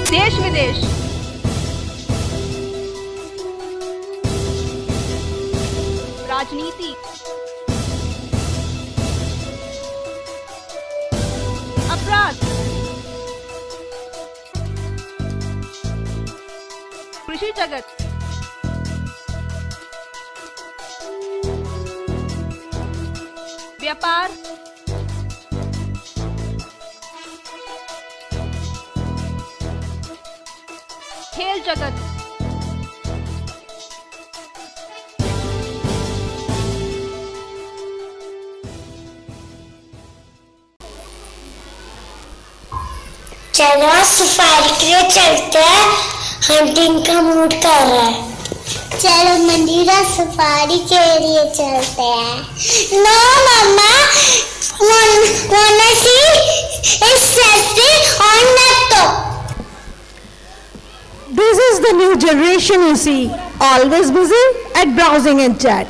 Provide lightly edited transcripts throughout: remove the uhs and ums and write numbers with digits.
देश विदेश, राजनीति, अपराध, कृषि जगत, व्यापार, खेल जगत, चलो सफारी के लिए चलते हैं, हंटिंग का मूड कर रहा है। चलो मंदिरा सफारी के लिए चलते हैं। No mama, wanna see is sexy or not? This is the new generation you see, always busy at browsing and chat.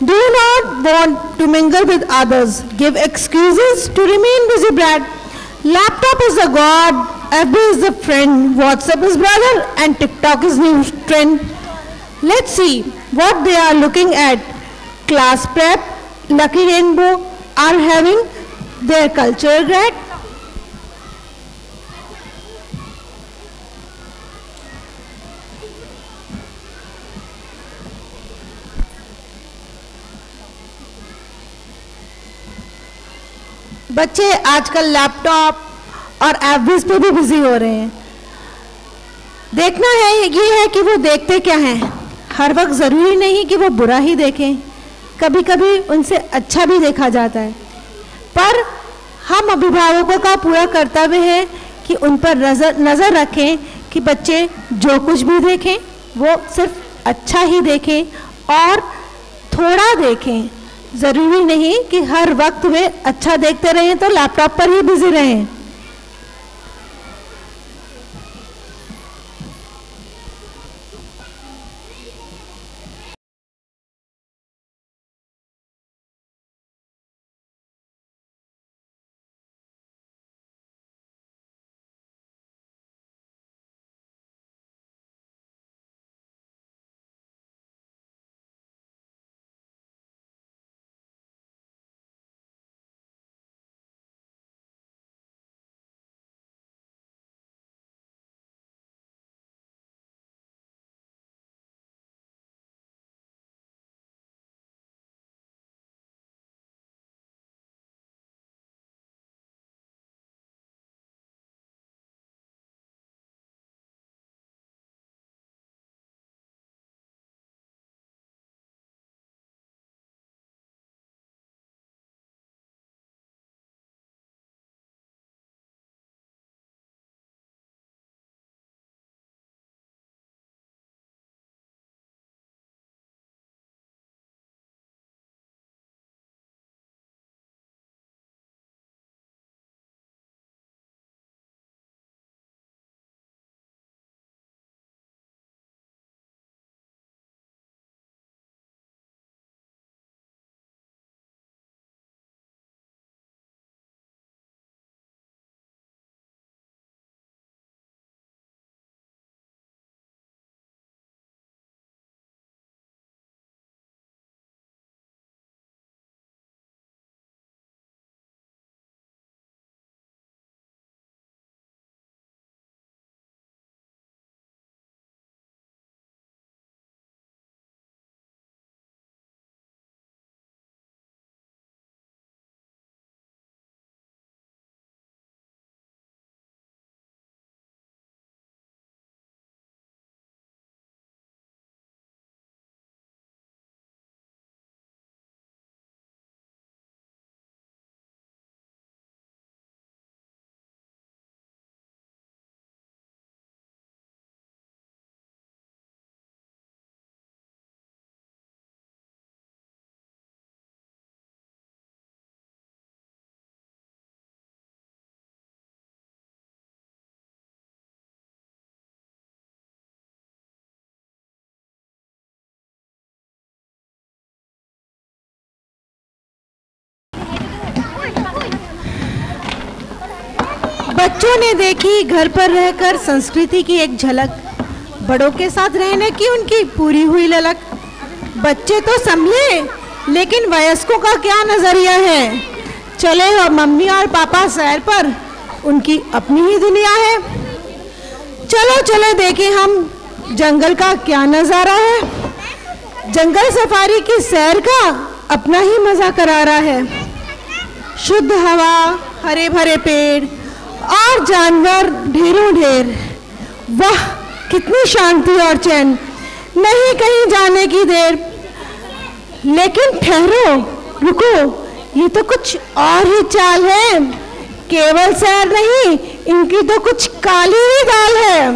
Do not want to mingle with others, give excuses to remain busy, Brad. Laptop is the god, FB is the friend, WhatsApp is brother, and TikTok is new trend. Let's see what they are looking at. Class prep, Lucky Rainbow are having their culture grad. बच्चे आजकल laptop और एफबीज पे भी busy हो रहे हैं। देखना है ये है कि वो देखते क्या हैं। हर वक्त ज़रूरी नहीं कि वो बुरा ही देखें, कभी कभी उनसे अच्छा भी देखा जाता है। पर हम अभिभावकों का पूरा कर्तव्य है कि उन पर नज़र रखें कि बच्चे जो कुछ भी देखें वो सिर्फ अच्छा ही देखें और थोड़ा देखें। ज़रूरी नहीं कि हर वक्त वे अच्छा देखते रहें तो लैपटॉप पर ही बिजी रहें। बच्चों ने देखी घर पर रहकर संस्कृति की एक झलक, बड़ों के साथ रहने की उनकी पूरी हुई ललक। बच्चे तो संभले, लेकिन वयस्कों का क्या नजरिया है। चले और मम्मी और पापा सैर पर, उनकी अपनी ही दुनिया है। चलो चलो देखें हम जंगल का क्या नजारा है। जंगल सफारी की सैर का अपना ही मजा करारा है। शुद्ध हवा, हरे भरे पेड़ और जानवर ढेरों ढेर। वाह कितनी शांति और चैन, नहीं कहीं जाने की देर। लेकिन ठहरो, रुको, ये तो कुछ और ही चाल है। केवल सैर नहीं, इनकी तो कुछ काली ही दाल है।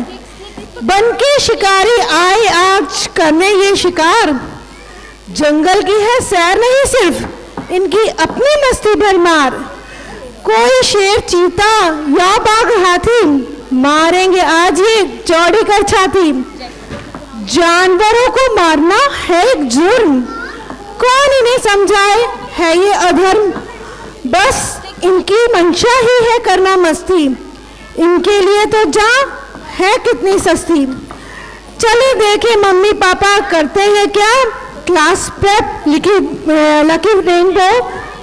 बन के शिकारी आए आज करने ये शिकार। जंगल की है सैर नहीं सिर्फ, इनकी अपनी मस्ती भरमार। कोई शेर, चीता या बाघ, हाथी मारेंगे आज ये चौड़ी कर छाती। जानवरों को मारना है एक जुर्म, कौन इन्हें समझाए है ये अधर्म। बस इनकी मंशा ही है करना मस्ती, इनके लिए तो जान है कितनी सस्ती। चले देखे मम्मी पापा करते हैं क्या। क्लास प्रेप लकी रेनबो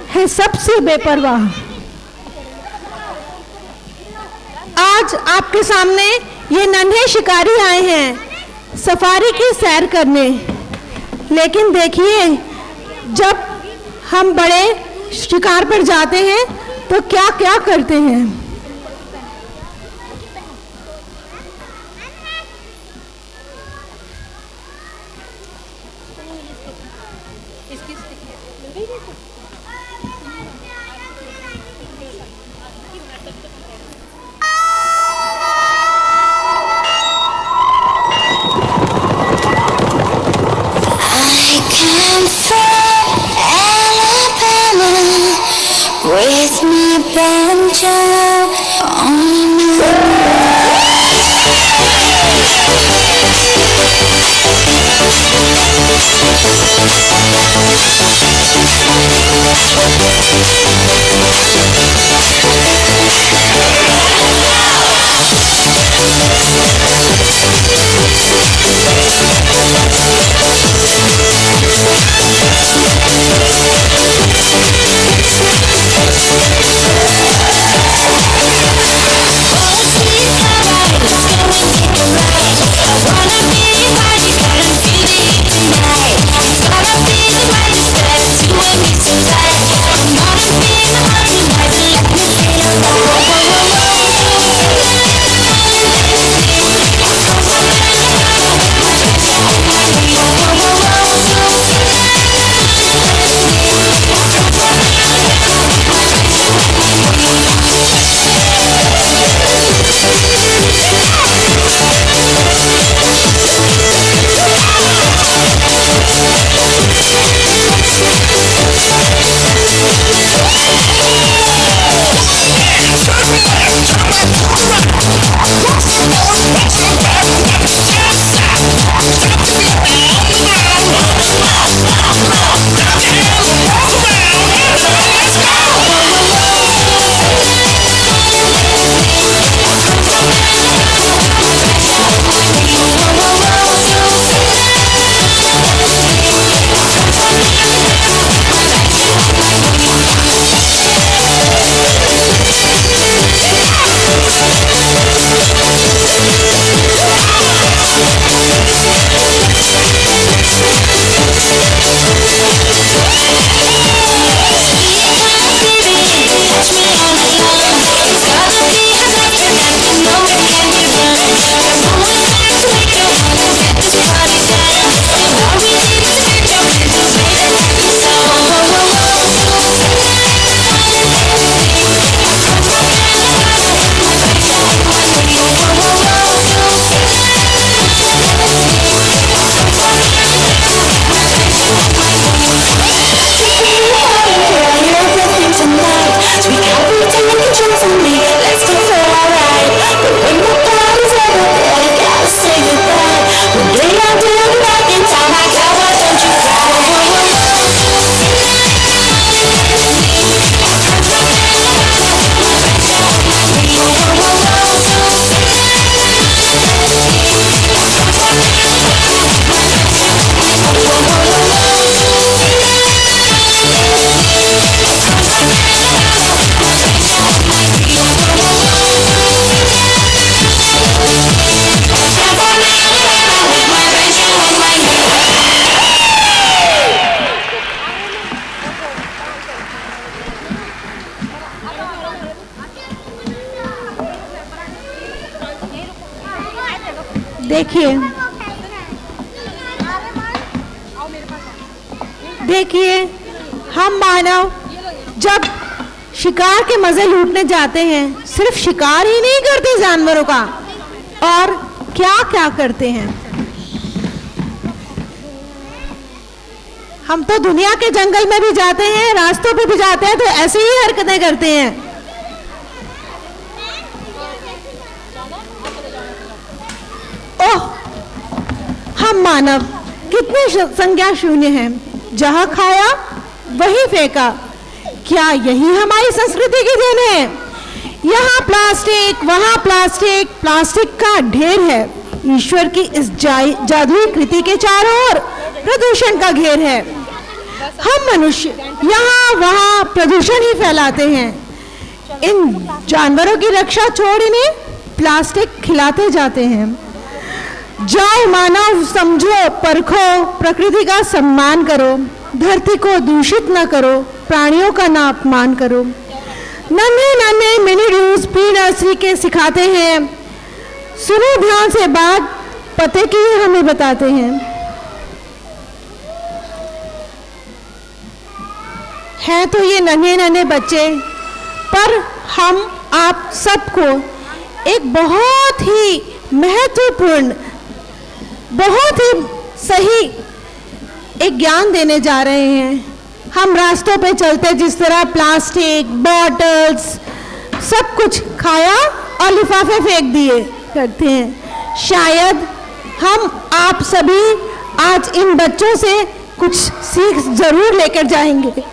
है सबसे बेपरवाह। आज आपके सामने ये नन्हे शिकारी आए हैं सफारी की सैर करने। लेकिन देखिए, जब हम बड़े शिकार पर जाते हैं तो क्या क्या करते हैं। With my banjo on देखिए देखिए, हम मानव जब शिकार के मजे लूटने जाते हैं, सिर्फ शिकार ही नहीं करते जानवरों का, और क्या क्या करते हैं। हम तो दुनिया के जंगल में भी जाते हैं, रास्तों पे भी जाते हैं, तो ऐसी ही हरकतें करते हैं। ओह, हम मानव कितने संज्ञा शून्य हैं। जहां खाया वही फेंका। क्या यही हमारी संस्कृति की देन है? यहाँ प्लास्टिक, वहाँ प्लास्टिक, प्लास्टिक का ढेर है। ईश्वर की इस जादुई कृति के चारों ओर प्रदूषण का घेर है। हम मनुष्य यहाँ वहाँ प्रदूषण ही फैलाते हैं। इन जानवरों की रक्षा छोड़ इन्हें प्लास्टिक खिलाते जाते हैं। जाओ मानव, समझो, परखो, प्रकृति का सम्मान करो, धरती को दूषित न करो, प्राणियों का ना अपमान करो। नन्हे नन्हे मिनी रूल्स प्री नर्सरी के सिखाते हैं। सुनो ध्यान से बात, पते की हमें बताते हैं। हैं तो ये नन्हे नन्हे बच्चे, पर हम आप सबको एक बहुत ही महत्वपूर्ण, बहुत ही सही एक ज्ञान देने जा रहे हैं। हम रास्तों पे चलते जिस तरह प्लास्टिक, बॉटल्स, सब कुछ खाया और लिफाफे फेंक दिए करते हैं। शायद हम आप सभी आज इन बच्चों से कुछ सीख जरूर लेकर जाएंगे।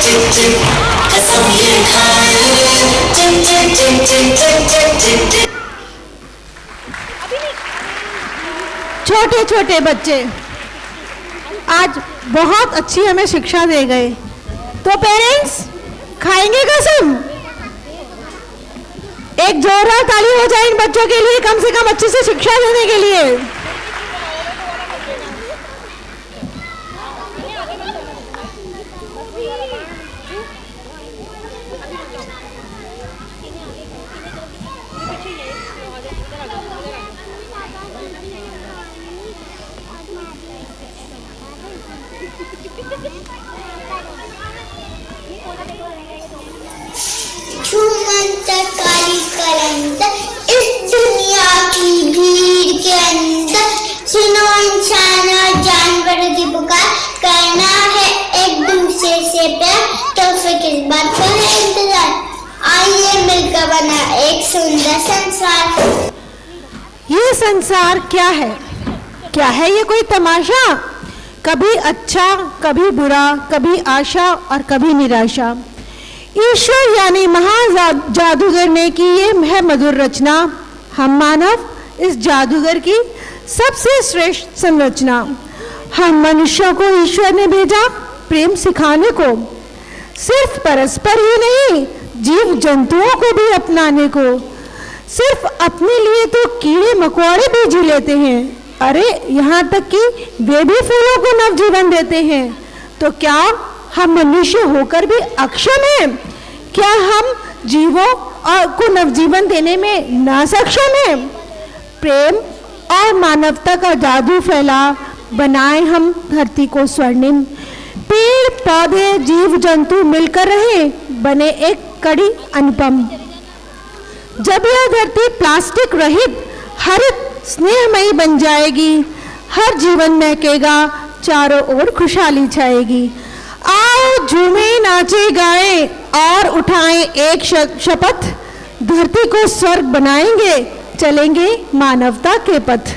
टिक टिक कसम ये खाए टिक टिक टिक टिक टिक टिक टिक। छोटे छोटे बच्चे आज बहुत अच्छी हमें शिक्षा दे गए, तो पेरेंट्स खाएंगे कसम? एक जोरदार ताली हो जाए इन बच्चों के लिए, कम से कम अच्छे से शिक्षा देने के लिए। काली कलंदर इस दुनिया की भीड़ के अंदर, सुनो इंसान और जानवरों की पुकार, करना है एक दूसरे से प्यार, तो फिर किस बात का है इंतजार, आइए मिलकर बना एक सुंदर संसार। ये संसार क्या है? क्या है ये कोई तमाशा? कभी अच्छा, कभी बुरा, कभी आशा और कभी निराशा। ईश्वर यानी महान जादूगर ने की ये है मधुर रचना, हम मानव इस जादूगर की सबसे श्रेष्ठ संरचना। हम मनुष्यों को ईश्वर ने भेजा प्रेम सिखाने को, सिर्फ परस्पर ही नहीं जीव जंतुओं को भी अपनाने को। सिर्फ अपने लिए तो कीड़े मकोड़े भी जी लेते हैं, अरे यहाँ तक कि वे भी फूलों को नवजीवन देते हैं। तो क्या हम मनुष्य होकर भी अक्षम हैं? क्या हम जीवों को नवजीवन देने में ना सक्षम हैं? प्रेम और मानवता का जादू फैला, बनाए हम धरती को स्वर्णिम। पेड़ पौधे जीव जंतु मिलकर रहे, बने एक कड़ी अनुपम। जब यह धरती प्लास्टिक रहित हरित स्नेहमयी बन जाएगी, हर जीवन महकेगा, चारों ओर खुशहाली छाएगी। आओ झूमे नाचे गाएं और उठाएं एक शपथ, धरती को स्वर्ग बनाएंगे, चलेंगे मानवता के पथ।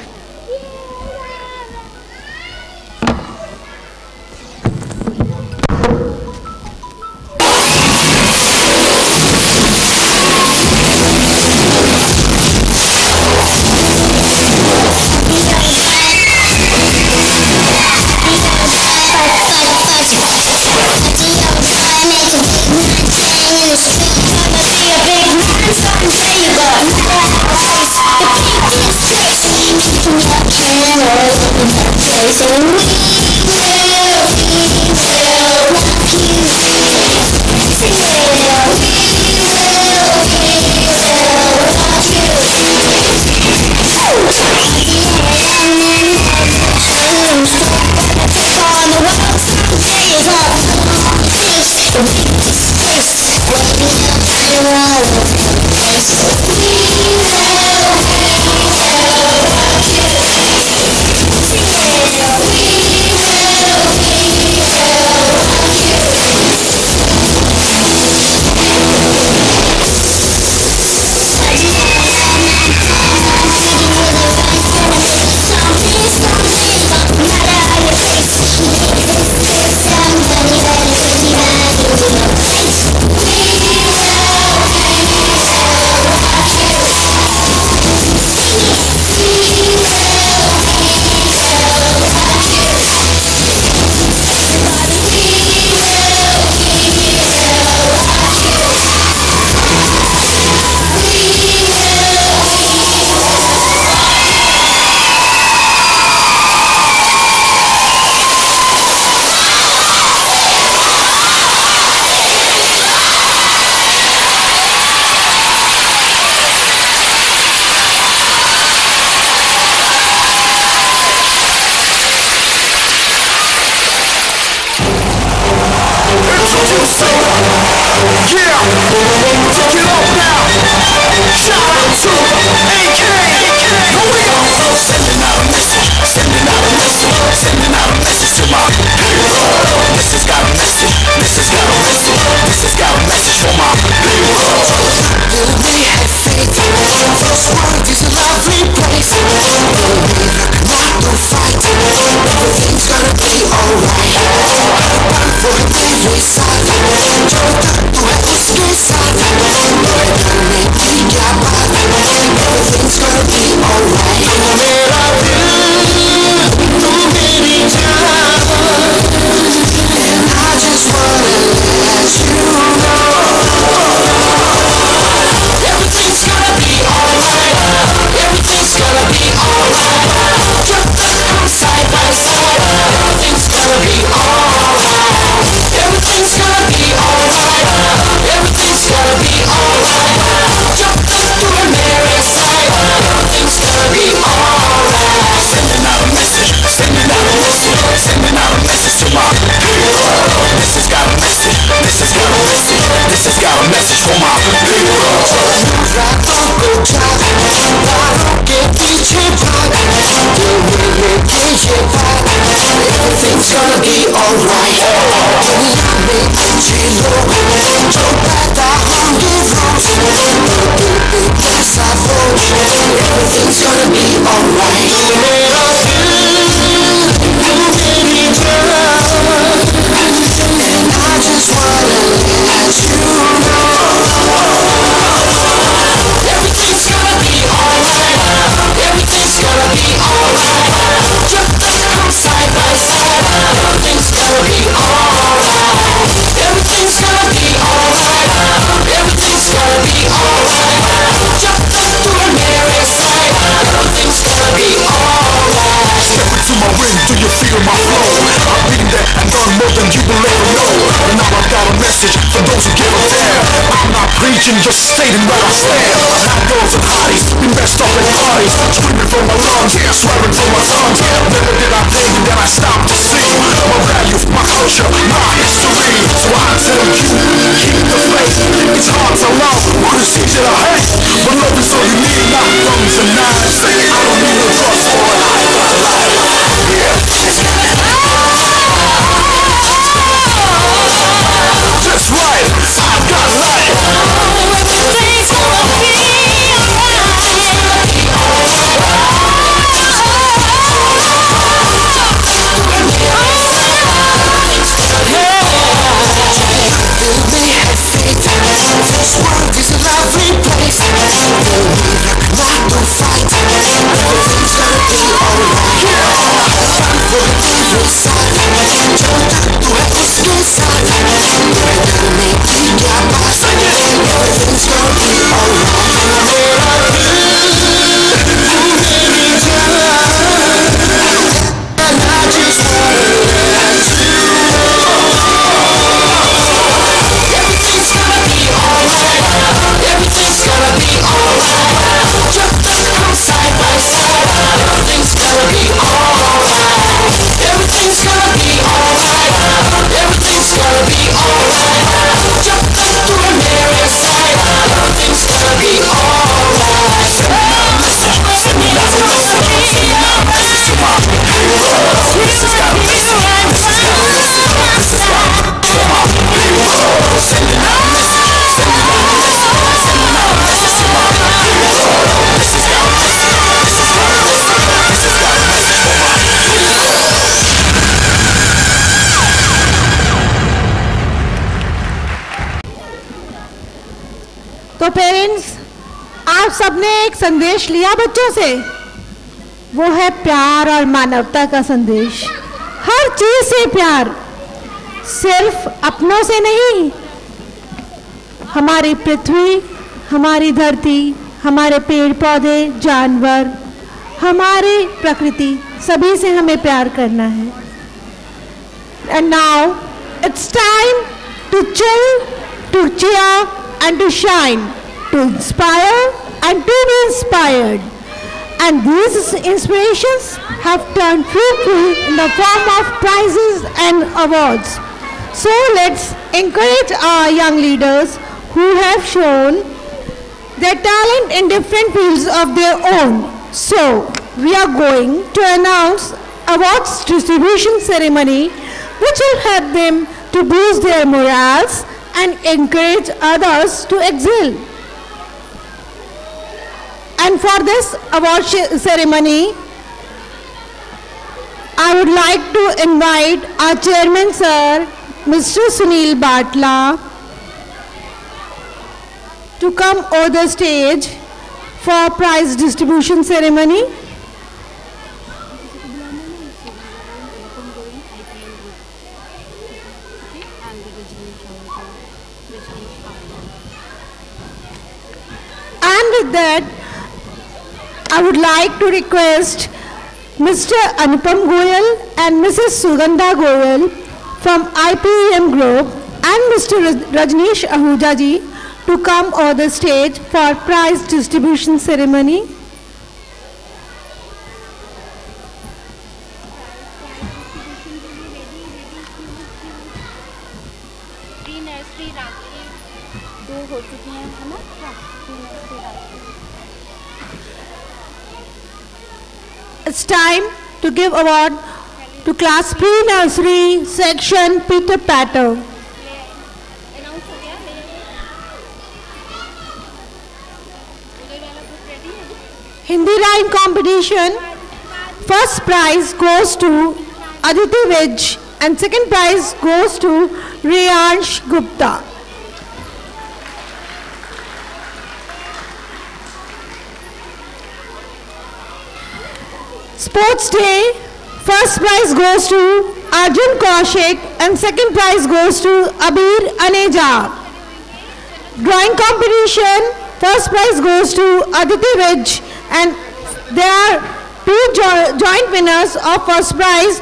Everything's gonna be alright. For every side. Imagine just stating where I stand. Hot girls and hotties, we messed up in parties, screaming from my lungs, swearing from my tongue. Never did I think that I stopped to see my values, my culture, my history. So I tell you, keep the faith. It's hard to love, but it's easy to hate. But love is all you need, not guns and knives. I don't need no drugs for it, I got life. Yeah. That's right, I got life. Everything's gonna be this world is a lovely place. Don't fight. Everything's gonna be alright. Time for the evil side. Jump to have a skill side. Everything's gonna be alright. And I just wanna let you know everything's gonna be alright. Everything's gonna be alright. Just come side by side. Everything's gonna be alright. Everything's gonna be alright. Everything's gonna be alright. Just to the nearest side. Everything's gonna be alright. Send me out to my message to my heroes. This is gotta listen. This is gotta listen. This is gotta to my heroes. Sending out a message. Sending out a message. Sending out a message to my heroes. This is gotta listen. This is gotta listen. This is gotta message for my heroes. तो parents, आप सबने एक संदेश लिया बच्चों से, वो है प्यार और मानवता का संदेश। हर चीज से प्यार, सिर्फ अपनों से नहीं। हमारी पृथ्वी, हमारी धरती, हमारे पेड़ पौधे, जानवर, हमारी प्रकृति, सभी से हमें प्यार करना है। And now it's time to chill, to cheer and to shine, to inspire and to be inspired. And these inspirations have turned fruitful in the form of prizes and awards. So let's encourage our young leaders who have shown their talent in different fields of their own. So we are going to announce awards distribution ceremony, which will help them to boost their morals and encourage others to excel. And for this award ceremony, I would like to invite our chairman sir, Mr. Sunil Batla, to come over the stage for prize distribution ceremony. And with that, I would like to request Mr. Anupam Goyal and Mrs. Sugandha Goyal from IPEM Group and Mr. Rajneesh Ahuja ji to come over the stage for prize distribution ceremony. It's time to give award to class pre-nursery section Peter Patter. Hindi rhyme competition. First prize goes to Aditi Vij and second prize goes to Riyansh Gupta. Sports Day, first prize goes to Arjun Kaushik and second prize goes to Abir Aneja. Drawing competition, first prize goes to Aditi Vij and there are two joint winners of first prize,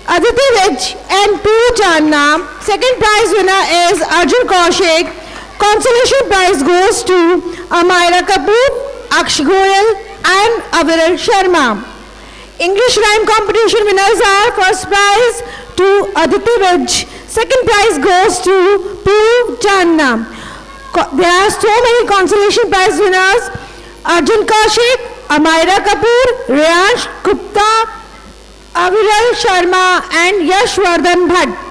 Aditi Vij and Puru Channa. Second prize winner is Arjun Kaushik Consolation prize goes to Amira Kapoor, Aksh Goyal and Aviral Sharma. English rhyme competition winners are: first prize to Aditi Vij, second prize goes to Pooh Channa. There are so many consolation prize winners: Arjun Kaushik, Amira Kapoor, Riyansh Gupta, Aviral Sharma and Yashwardhan Bhatt.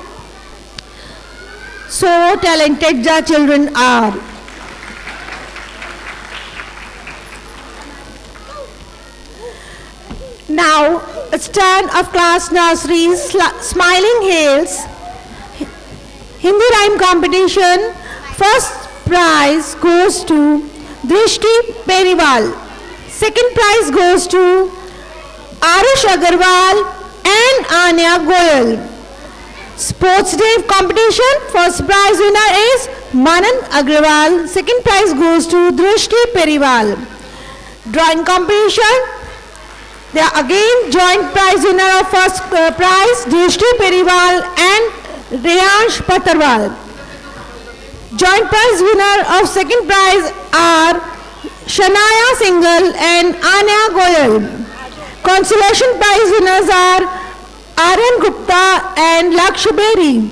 So talented the children are. Now it's turn of class nursery Smiling Hills Hindi rhyme competition. First prize goes to Drishti Periwal. Second prize goes to Arish Agarwal and Anya Goyal. Sports day competition. First prize winner is Manan Agrawal. Second prize goes to Drishti Periwal. Drawing competition. They are again joint prize winner of first prize Drishti Periwal and Riyansh Patarwal. Joint prize winner of second prize are Shanaya Singhal and Anya Goyal. Consolation prize winners are Aryan Gupta and Lakshya Berry.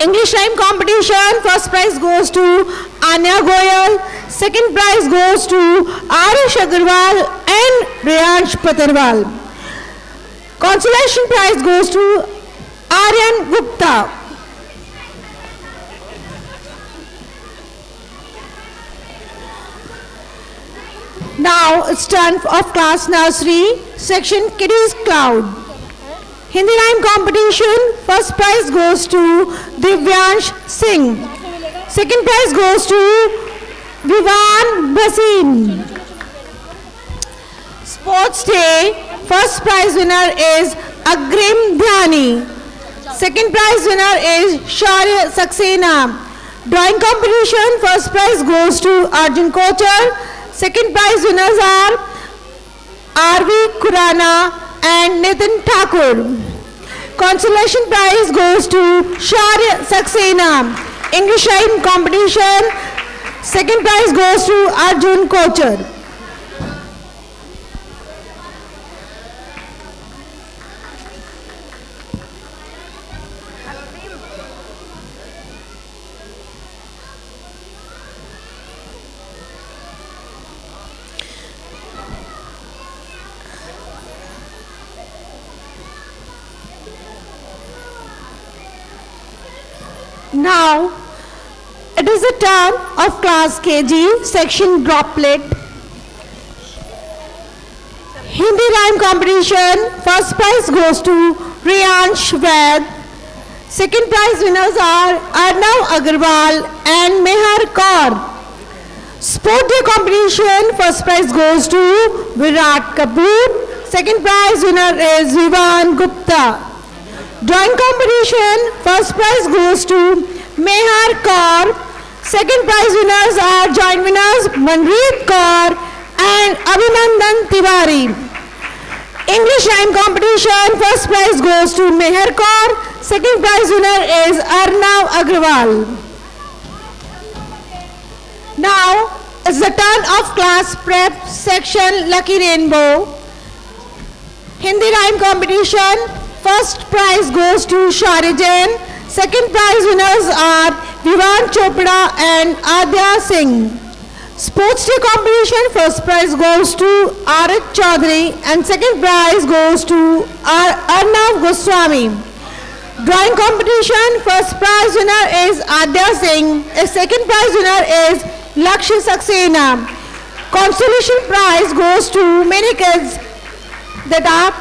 English rhyme competition. First prize goes to Anya Goyal. Second prize goes to Arish Agarwal and Riyansh Patarwal. Consolation prize goes to Aryan Gupta. Now it's turn of class nursery section Kiddies Cloud. Hindi rhyme competition. First prize goes to Divyansh Singh. Second prize goes to Vivan Bhasin. Sports day. First prize winner is Agrim Dhyani. Second prize winner is Shaurya Saxena. Drawing competition. First prize goes to Arjun Kochar. Second prize winners are R.V. Khurana and Nitin Thakur. Consolation prize goes to Shaurya Saxena. English rhyme competition. Second prize goes to Arjun Kochar. Now, it is the turn of class KG, section Droplet. Hindi rhyme competition. First prize goes to Riyansh Vaid. Second prize winners are Arnav Agarwal and Mehar Kaur. Sport day competition. First prize goes to Virat Kapoor. Second prize winner is Vivan Gupta. Drawing competition. First prize goes to Mehar Kaur. Second prize winners are joint winners Manpreet Kaur and Abhinandan Tiwari. English rhyme competition. First prize goes to Mehar Kaur. Second prize winner is Arnav Agrawal. Now it's the turn of class prep section Lucky Rainbow. Hindi rhyme competition. First prize goes to Shaurya Jain. Second prize winners are Vivan Chopra and Adya Singh. Sports day competition. First prize goes to Arit Chaudhary and second prize goes to Arnav Goswami. Drawing competition. First prize winner is Adya Singh. Second prize winner is Lakshya Saxena. Consolation prize goes to many kids that are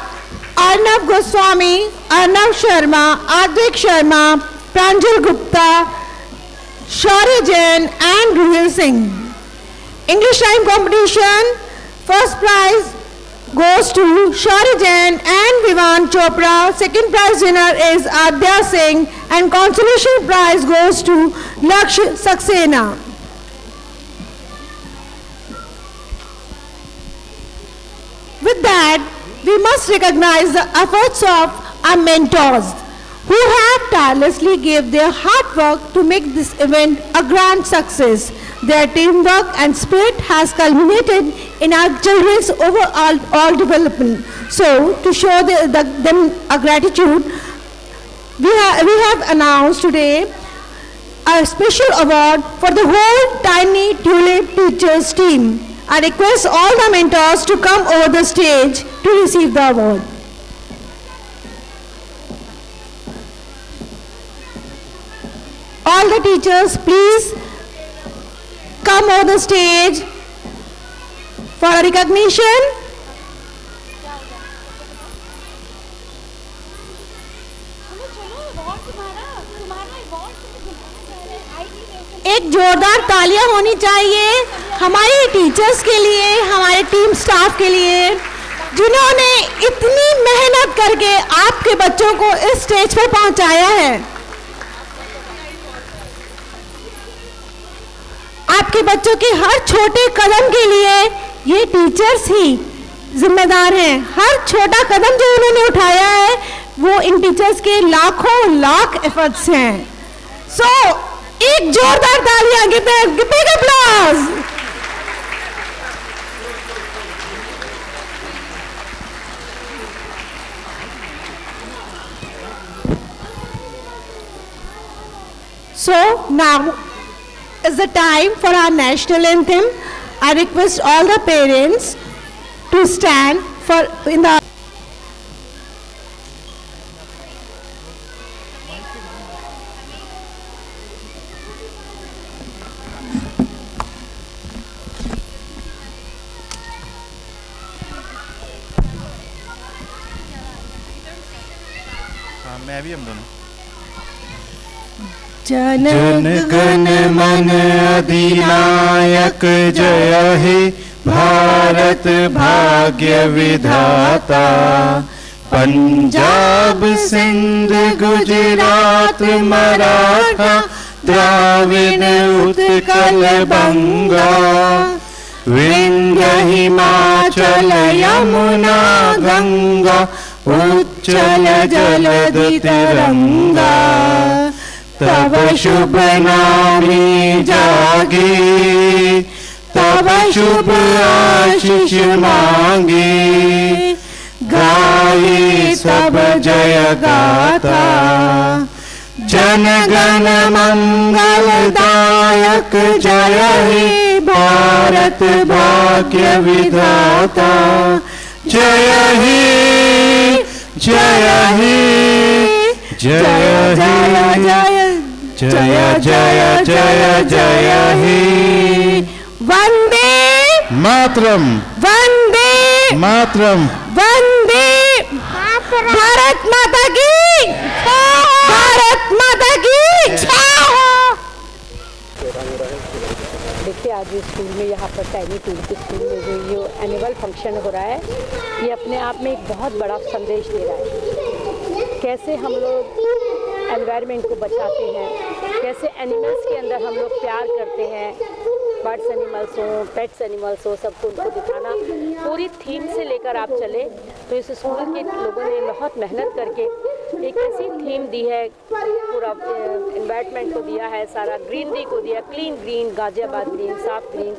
Arnav Goswami, Arnav Sharma, Advik Sharma, Pranjal Gupta, Shaurya Jain and Ruhil Singh. English rhyme competition. First prize goes to Shaurya Jain and Vivan Chopra. Second prize winner is Adya Singh and consolation prize goes to Lakshya Saxena. With that, we must recognize the efforts of our mentors who have tirelessly gave their hard work to make this event a grand success. Their teamwork and spirit has culminated in our children's overall development. So, to show them a gratitude, we have announced today a special award for the whole Tiny Tulip Teachers team. I request all the mentors to come over the stage to receive the award. All the teachers, please come over the stage for a recognition. एक जोरदार तालियां होनी चाहिए हमारे teachers के लिए, हमारे team staff के लिए, जिन्होंने इतनी मेहनत करके आपके बच्चों को इस स्टेज पर पहुंचाया है। आपके बच्चों के हर छोटे कदम के लिए ये टीचर्स ही जिम्मेदार हैं। हर छोटा कदम जो उन्होंने उठाया है वो इन टीचर्स के लाखों लाख एफर्ट्स हैं। सो एक जोरदार तालियां, big applause. So now is the time for our national anthem. I request all the parents to stand for in the मैं भी हम दोनों। जन गण मन अधिनायक जय हे भारत भाग्य विधाता। पंजाब सिंध गुजरात मराठा द्राविड़ उत्कल बंगा। विंध्य हिमाचल यमुना गंगा उच्चल जलधि तिरंगा। तब शुभ नामी जागे तब शुभ आशीष मांगे। गाये सब जय गाथा जन गण मंगल दायक जय हे भारत भाग्य विधाता। जय हे जय हे जय जय जय जय जय जय हे। वंदे मातरम वंदे मातरम वंदे भारत माता की भारत माता की। देखिए आज स्कूल में यहाँ पर टाइनी टूलिप स्कूल में जो ये एनुअल फंक्शन हो रहा है, ये अपने आप में एक बहुत बड़ा संदेश दे रहा है। कैसे हम लोग एनवायरनमेंट को बचाते हैं, कैसे एनिमल्स के अंदर हम लोग प्यार करते हैं, बर्ड्स एनिमल्स हो, पेट्स एनिमल्स हो, सबको उनको दिखाना पूरी थीम से लेकर आप चले। तो इस स्कूल के लोगों ने बहुत मेहनत करके एक ऐसी थीम दी है, पूरा एनवायरनमेंट को दिया है, सारा ग्रीनरी को दिया, क्लीन ग्रीन, गाजियाबाद ग्रीन, साफ ग्रीन।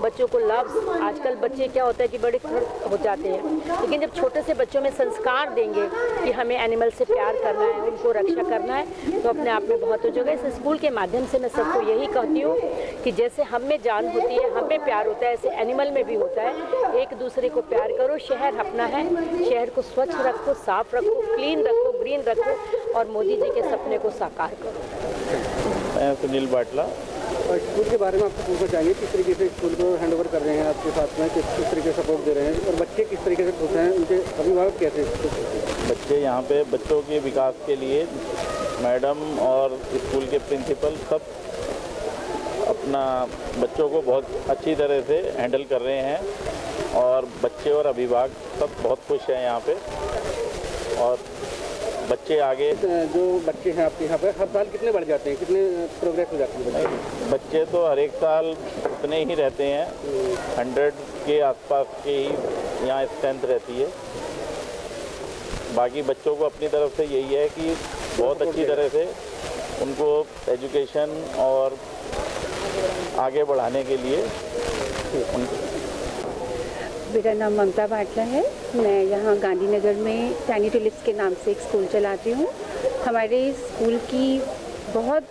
बच्चों को लव्स, आजकल बच्चे क्या होता है कि बड़े हो जाते हैं, लेकिन जब छोटे से बच्चों में संस्कार देंगे कि हमें एनिमल से प्यार करना है, उनको रक्षा करना है, तो अपने आप में बहुत हो जाएगा। इस स्कूल के माध्यम से मैं सबको यही कहती हूँ कि जैसे हम में जान होती है, हम में प्यार होता है, ऐसे एनिमल में भी होता है। एक दूसरे को प्यार करो। शहर अपना है, शहर को स्वच्छ रखो, साफ रखो, क्लीन रखो, ग्रीन रखो और मोदी जी के सपने को साकार करो। मैं सुनील बाटला। और स्कूल के बारे में आपको पूछना चाहेंगे, किस तरीके से स्कूल को हैंड ओवर कर रहे हैं आपके साथ में, किस तरीके से सपोर्ट दे रहे हैं और बच्चे किस तरीके से खुश हैं, उनके अभिभावक कैसे? बच्चे यहाँ पे बच्चों के विकास के लिए मैडम और स्कूल के प्रिंसिपल सब अपना बच्चों को बहुत अच्छी तरह से हैंडल कर रहे हैं और बच्चे और अभिभावक सब बहुत खुश हैं यहाँ पे। और बच्चे आगे जो बच्चे हैं आपके यहाँ पे हर साल कितने बढ़ जाते हैं, कितने प्रोग्रेस हो जाती है? बच्चे तो हर एक साल उतने ही रहते हैं, 100 के आसपास के ही यहाँ स्ट्रेंथ रहती है। बाकी बच्चों को अपनी तरफ से यही है कि बहुत अच्छी तरह से उनको एजुकेशन और आगे बढ़ाने के लिए मेरा नाम ममता बाटला है। मैं यहाँ गांधीनगर में टाइनी टुलिप्स के नाम से एक स्कूल चलाती हूँ। हमारे स्कूल की बहुत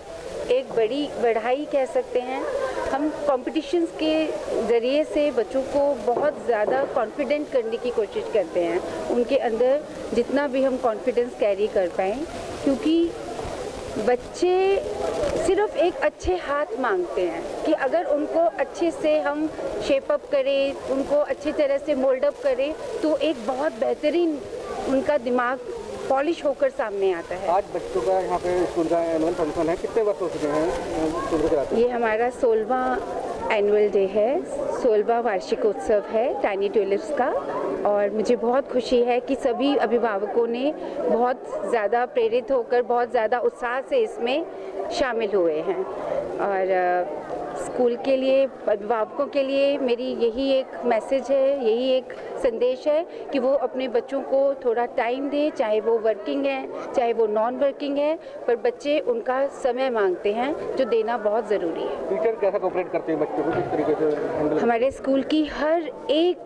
एक बड़ी बढ़ाई कह सकते हैं। हम कॉम्पिटिशन्स के ज़रिए से बच्चों को बहुत ज़्यादा कॉन्फिडेंट करने की कोशिश करते हैं, उनके अंदर जितना भी हम कॉन्फिडेंस कैरी कर पाएँ, क्योंकि बच्चे सिर्फ एक अच्छे हाथ मांगते हैं कि अगर उनको अच्छे से हम शेप अप करें, उनको अच्छी तरह से मोल्ड अप करें, तो एक बहुत बेहतरीन उनका दिमाग पॉलिश होकर सामने आता है। आज बच्चों का यहाँ पे स्कूल का एनुअल फंक्शन है, कितने वर्ष हो चुके हैं स्कूल के? ये हमारा 16वां एनुअल डे है, 16वां वार्षिकोत्सव है टाइनी टुलिप्स का। और मुझे बहुत खुशी है कि सभी अभिभावकों ने बहुत ज़्यादा प्रेरित होकर बहुत ज़्यादा उत्साह से इसमें शामिल हुए हैं। और स्कूल के लिए, अभिभावकों के लिए मेरी यही एक मैसेज है, यही एक संदेश है कि वो अपने बच्चों को थोड़ा टाइम दें, चाहे वो वर्किंग है चाहे वो नॉन वर्किंग है, पर बच्चे उनका समय मांगते हैं जो देना बहुत ज़रूरी है। टीचर कैसा कोऑपरेट करते हैं बच्चों को, किस तरीके से हैंडल? हमारे स्कूल की हर एक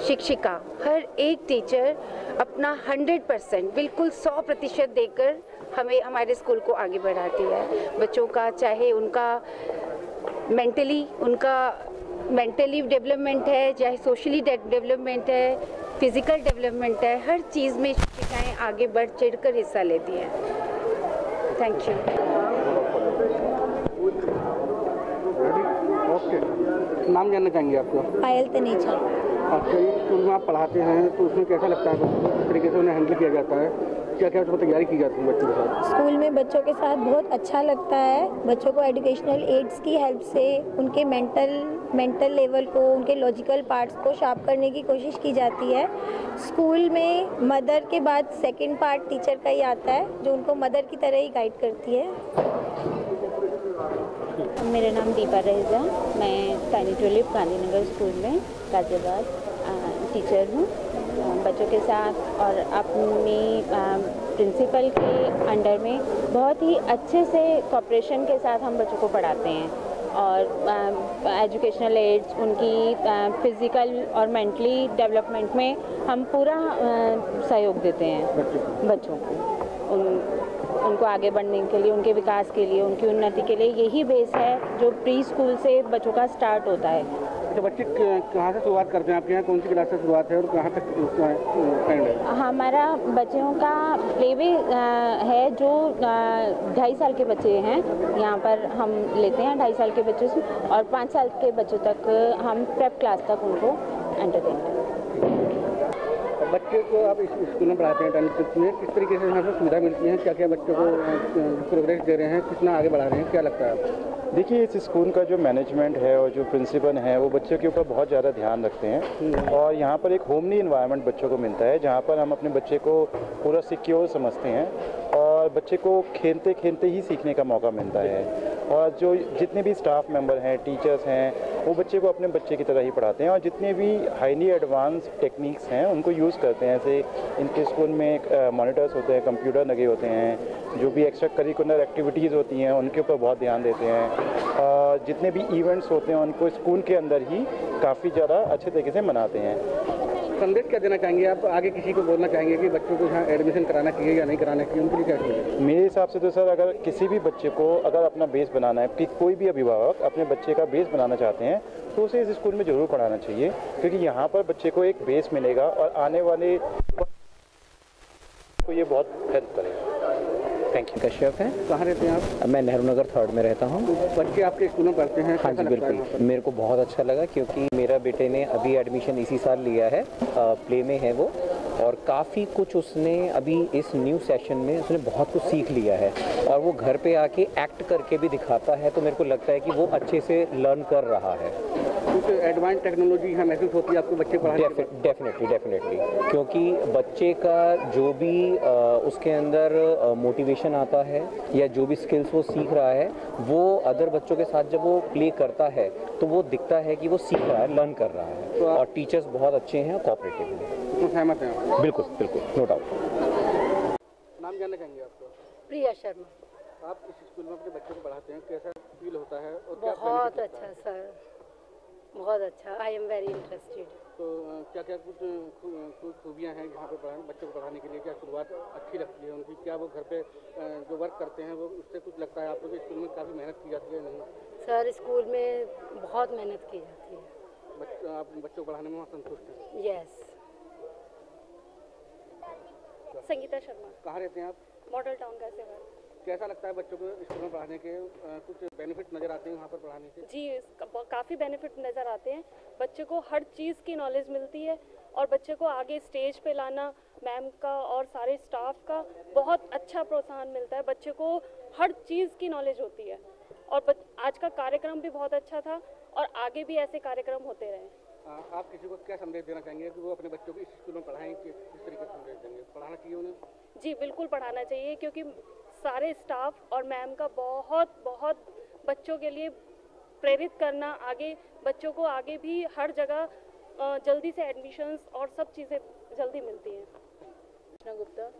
शिक्षिका, हर एक टीचर अपना 100% बिल्कुल 100% देकर हमें हमारे स्कूल को आगे बढ़ाती है। बच्चों का चाहे उनका मेंटली डेवलपमेंट है, चाहे सोशली डेवलपमेंट है, फिज़िकल डेवलपमेंट है, हर चीज़ में शिक्षिकाएँ आगे बढ़ चढ़कर हिस्सा लेती हैं। Thank you. ओके, नाम जानना चाहेंगे आपको? पायल तनेजा। आपके स्कूल में आप पढ़ाते हैं तो उसमें कैसा लगता है बच्चों को, किस तरीके से उन्हें हैंडल किया जाता है, क्या क्या उसमें तैयारी की जाती है बच्चों के साथ? स्कूल में बच्चों के साथ बहुत अच्छा लगता है। बच्चों को एजुकेशनल एड्स की हेल्प से उनके मेंटल लेवल को, उनके लॉजिकल पार्ट्स को शार्प करने की कोशिश की जाती है। स्कूल में मदर के बाद सेकंड पार्ट टीचर का ही आता है, जो उनको मदर की तरह ही गाइड करती है। मेरा नाम दीपा रहेजा, मैं टाइनी टुलिप गांधीनगर स्कूल में गाजियाबाद टीचर हूँ। बच्चों के साथ और अपनी प्रिंसिपल के अंडर में बहुत ही अच्छे से कोऑपरेशन के साथ हम बच्चों को पढ़ाते हैं। और एजुकेशनल एड्स, उनकी फिज़िकल और मेंटली डेवलपमेंट में हम पूरा सहयोग देते हैं बच्चों को। उनको आगे बढ़ने के लिए, उनके विकास के लिए, उनकी उन्नति के लिए यही बेस है जो प्री स्कूल से बच्चों का स्टार्ट होता है। तो बच्चे कहाँ से शुरुआत करते हैं आपके यहाँ, कौन सी क्लास से शुरुआत है और कहाँ तक एंड है? हमारा बच्चों का प्लेवे है जो 2.5 साल के बच्चे हैं, यहाँ पर हम लेते हैं 2.5 साल के बच्चों से, और 5 साल के बच्चों तक हम प्रेप क्लास तक उनको एंटर देंगे। बच्चे को आप इस स्कूल में पढ़ाते हैं टाइनी टुलिप्स में, किस तरीके से यहाँ से सुविधा मिलती है, क्या क्या बच्चों को प्रोग्रेस दे रहे हैं, कितना आगे बढ़ा रहे हैं, क्या लगता है आपको? देखिए, इस स्कूल का जो मैनेजमेंट है और जो प्रिंसिपल है वो बच्चों के ऊपर बहुत ज़्यादा ध्यान रखते हैं। और यहाँ पर एक होमली इन्वायरमेंट बच्चों को मिलता है, जहाँ पर हम अपने बच्चे को पूरा सिक्योर समझते हैं और बच्चे को खेलते खेलते ही सीखने का मौका मिलता है। और जो जितने भी स्टाफ मेंबर हैं, टीचर्स हैं, वो बच्चे को अपने बच्चे की तरह ही पढ़ाते हैं। और जितने भी हाईली एडवांस टेक्निक्स हैं उनको यूज़ करते हैं। जैसे इनके स्कूल में मॉनिटर्स होते हैं, कंप्यूटर लगे होते हैं, जो भी एक्स्ट्रा करिकुलर एक्टिविटीज़ होती हैं उनके ऊपर बहुत ध्यान देते हैं। और जितने भी इवेंट्स होते हैं उनको स्कूल के अंदर ही काफ़ी ज़्यादा अच्छे तरीके से मनाते हैं। संदेश क्या देना चाहेंगे आप, आगे किसी को बोलना चाहेंगे कि बच्चों को यहाँ एडमिशन कराना चाहिए या नहीं कराना चाहिए, उनके लिए क्या चाहिए? मेरे हिसाब से तो सर, अगर किसी भी बच्चे को अगर अपना बेस बनाना है, कि कोई भी अभिभावक अपने बच्चे का बेस बनाना चाहते हैं तो उसे इस स्कूल में ज़रूर पढ़ाना चाहिए, क्योंकि यहाँ पर बच्चे को एक बेस मिलेगा और आने वाले को ये बहुत हेल्प करेगा। Thank you. कश्यप है, कहाँ रहते हैं आप? मैं नेहरू नगर 3rd में रहता हूँ। बच्चे आपके स्कूल में पढ़ते हैं? हाँ जी बिल्कुल, मेरे को बहुत अच्छा लगा क्योंकि मेरा बेटे ने अभी एडमिशन इसी साल लिया है, प्ले में है वो, और काफ़ी कुछ उसने अभी इस न्यू सेशन में उसने बहुत कुछ सीख लिया है और वो घर पे आके एक्ट करके भी दिखाता है, तो मेरे को लगता है कि वो अच्छे से लर्न कर रहा है। कुछ एडवांस टेक्नोलॉजी यहाँ महसूस होती है आपको बच्चे पढ़ाने? डेफिनेटली, क्योंकि बच्चे का जो भी उसके अंदर मोटिवेशन आता है या जो भी स्किल्स वो सीख रहा है, वो अदर बच्चों के साथ जब वो प्ले करता है तो वो दिखता है कि वो सीख रहा है, लर्न कर रहा है। तो और टीचर्स बहुत अच्छे हैं, कोऑपरेटिव हैं। तो सहमत हैं? बिल्कुल, नो डाउट। नाम जानना चाहेंगे आपको? प्रिया शर्मा। आप इस स्कूल में अपने बच्चों को पढ़ाते हैं, कैसा फील होता है और क्या बहुत benefit अच्छा सर, बहुत अच्छा। I am very interested. तो क्या क्या कुछ खूबियाँ हैं यहाँ पे बच्चों को पढ़ाने के लिए? क्या शुरुआत अच्छी लगती है उनकी? क्या वो घर पे जो वर्क करते हैं वो उससे कुछ लगता है आपको कि स्कूल में काफ़ी मेहनत की जाती है? नहीं सर, स्कूल में बहुत मेहनत की जाती है। आप बच्चों को पढ़ाने में वहाँ संतुष्ट हैं? यस। संगीता शर्मा। कहाँ रहते हैं आप? Model town Ghaziabad. कैसा लगता है बच्चों को स्कूल में पढ़ाने के? कुछ बेनिफिट नज़र आते हैं वहाँ पर पढ़ाने के? जी, काफ़ी बेनिफिट नज़र आते हैं। बच्चे को हर चीज़ की नॉलेज मिलती है और बच्चे को आगे स्टेज पे लाना मैम का और सारे स्टाफ का बहुत अच्छा प्रोत्साहन मिलता है। बच्चे को हर चीज़ की नॉलेज होती है और आज का कार्यक्रम भी बहुत अच्छा था और आगे भी ऐसे कार्यक्रम होते रहें। आप किसी को क्या संदेश देना चाहेंगे कि वो अपने बच्चों को इस स्कूल में पढ़ाएं? किस तरीके से संदेश देंगे? पढ़ाना चाहिए उन्हें? जी बिल्कुल पढ़ाना चाहिए, क्योंकि सारे स्टाफ और मैम का बहुत बच्चों के लिए प्रेरित करना, आगे बच्चों को आगे भी हर जगह जल्दी से एडमिशन्स और सब चीज़ें जल्दी मिलती हैं। कृष्णा गुप्ता।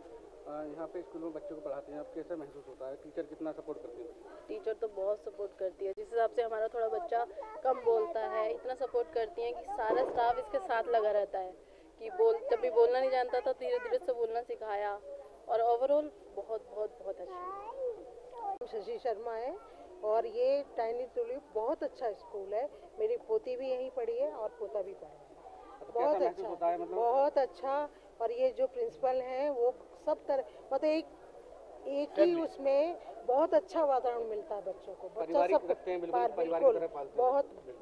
यहाँ पे स्कूल में बच्चों को पढ़ाते हैं, आप कैसा महसूस होता है? टीचर कितना सपोर्ट करती है? टीचर तो बहुत सपोर्ट करती है। जिस हिसाब से हमारा थोड़ा बच्चा कम बोलता है, इतना सपोर्ट करती है कि सारा स्टाफ इसके साथ लगा रहता है कि जब भी बोलना नहीं जानता था धीरे धीरे से बोलना सिखाया और ओवरऑल बहुत अच्छा। शशि शर्मा है और ये टाइनी टुलिप बहुत अच्छा स्कूल है। मेरी पोती भी यहीं पढ़ी है और पोता भी पढ़ा है। बहुत अच्छा, बहुत अच्छा। और ये जो प्रिंसिपल हैं वो सब तरह मतलब एक ही उसमें बहुत अच्छा वातावरण मिलता है बच्चों को। बच्चा सब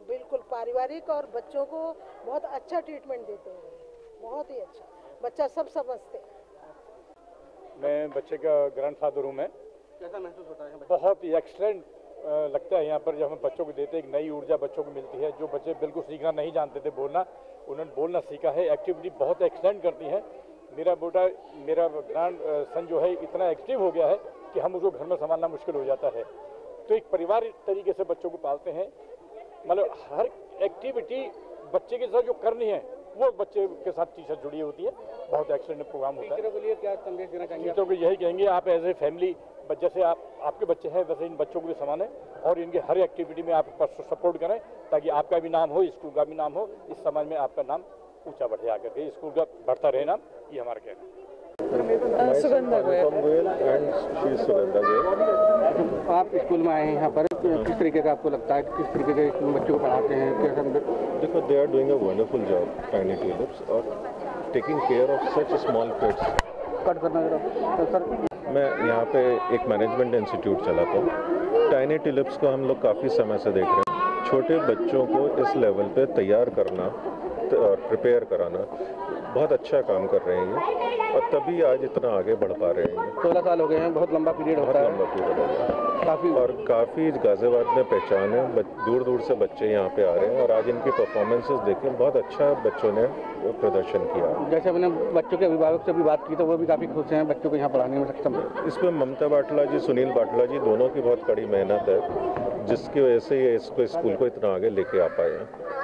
बिल्कुल पारिवारिक और बच्चों को बहुत अच्छा ट्रीटमेंट देते हैं, बहुत ही अच्छा। बच्चा सब समझते हैं। मैं बच्चे का ग्रैंडफादर हूँ। मैं कैसा महसूस होता है? बहुत ही एक्सलेंट लगता है यहाँ पर जब हम बच्चों को देते हैं। एक नई ऊर्जा बच्चों को मिलती है। जो बच्चे बिल्कुल सीखना नहीं जानते थे बोलना, उन्होंने बोलना सीखा है। एक्टिविटी बहुत एक्सलेंट करती है। मेरा ग्रैंड सन जो है इतना एक्टिव हो गया है कि हम उसको घर में संभालना मुश्किल हो जाता है। तो एक परिवार तरीके से बच्चों को पालते हैं। मतलब हर एक्टिविटी बच्चे के साथ जो करनी है वो बच्चे के साथ टीचर जुड़ी होती है। बहुत एक्सीलेंट प्रोग्राम होता है। टीचरों के लिए क्या संदेश देना चाहेंगे? टीचरों को यही कहेंगे आप एज ए फैमिली, जैसे आपके बच्चे हैं वैसे इन बच्चों को भी संभालें और इनके हर एक्टिविटी में आप सपोर्ट करें ताकि आपका भी नाम हो, स्कूल का भी नाम हो, इस समाज में आपका नाम ऊंचा बढ़े आकर के, स्कूल का बढ़ता रहे नाम। ये हमारा कहना है। सुगंधा गोयल। आप स्कूल में आए हैं यहाँ पर, किस तरीके का आपको लगता है? किस तरीके के स्कूल में बच्चों को पढ़ाते हैं? देखो, they are doing a wonderful job tiny tulips और taking care of such small kids. Cut करना तो सर, मैं यहाँ पे एक मैनेजमेंट इंस्टीट्यूट चलाता हूँ। टाइनी टुलिप्स को हम लोग काफ़ी समय से देख रहे हैं। छोटे बच्चों को इस लेवल पे तैयार करना और प्रिपेयर कराना बहुत अच्छा काम कर रहे हैं ये, और तभी आज इतना आगे बढ़ पा रहे हैं। 16 साल हो गए हैं, बहुत लंबा पीरियड होता है। लंबा पीरियड हो गया काफ़ी गाजियाबाद में पहचान है। दूर दूर से बच्चे यहाँ पे आ रहे हैं और आज इनकी परफॉर्मेंसेस देखें, बहुत अच्छा बच्चों ने प्रदर्शन किया। जैसे हमने बच्चों के अभिभावक से भी बात की तो वो भी काफ़ी खुश हैं बच्चों को यहाँ पढ़ाने में सक्षम है। इसमें ममता बाटला जी, सुनील बाटला जी दोनों की बहुत कड़ी मेहनत है, जिसकी वजह से ये इसको स्कूल को इतना आगे लेके आ पाए हैं।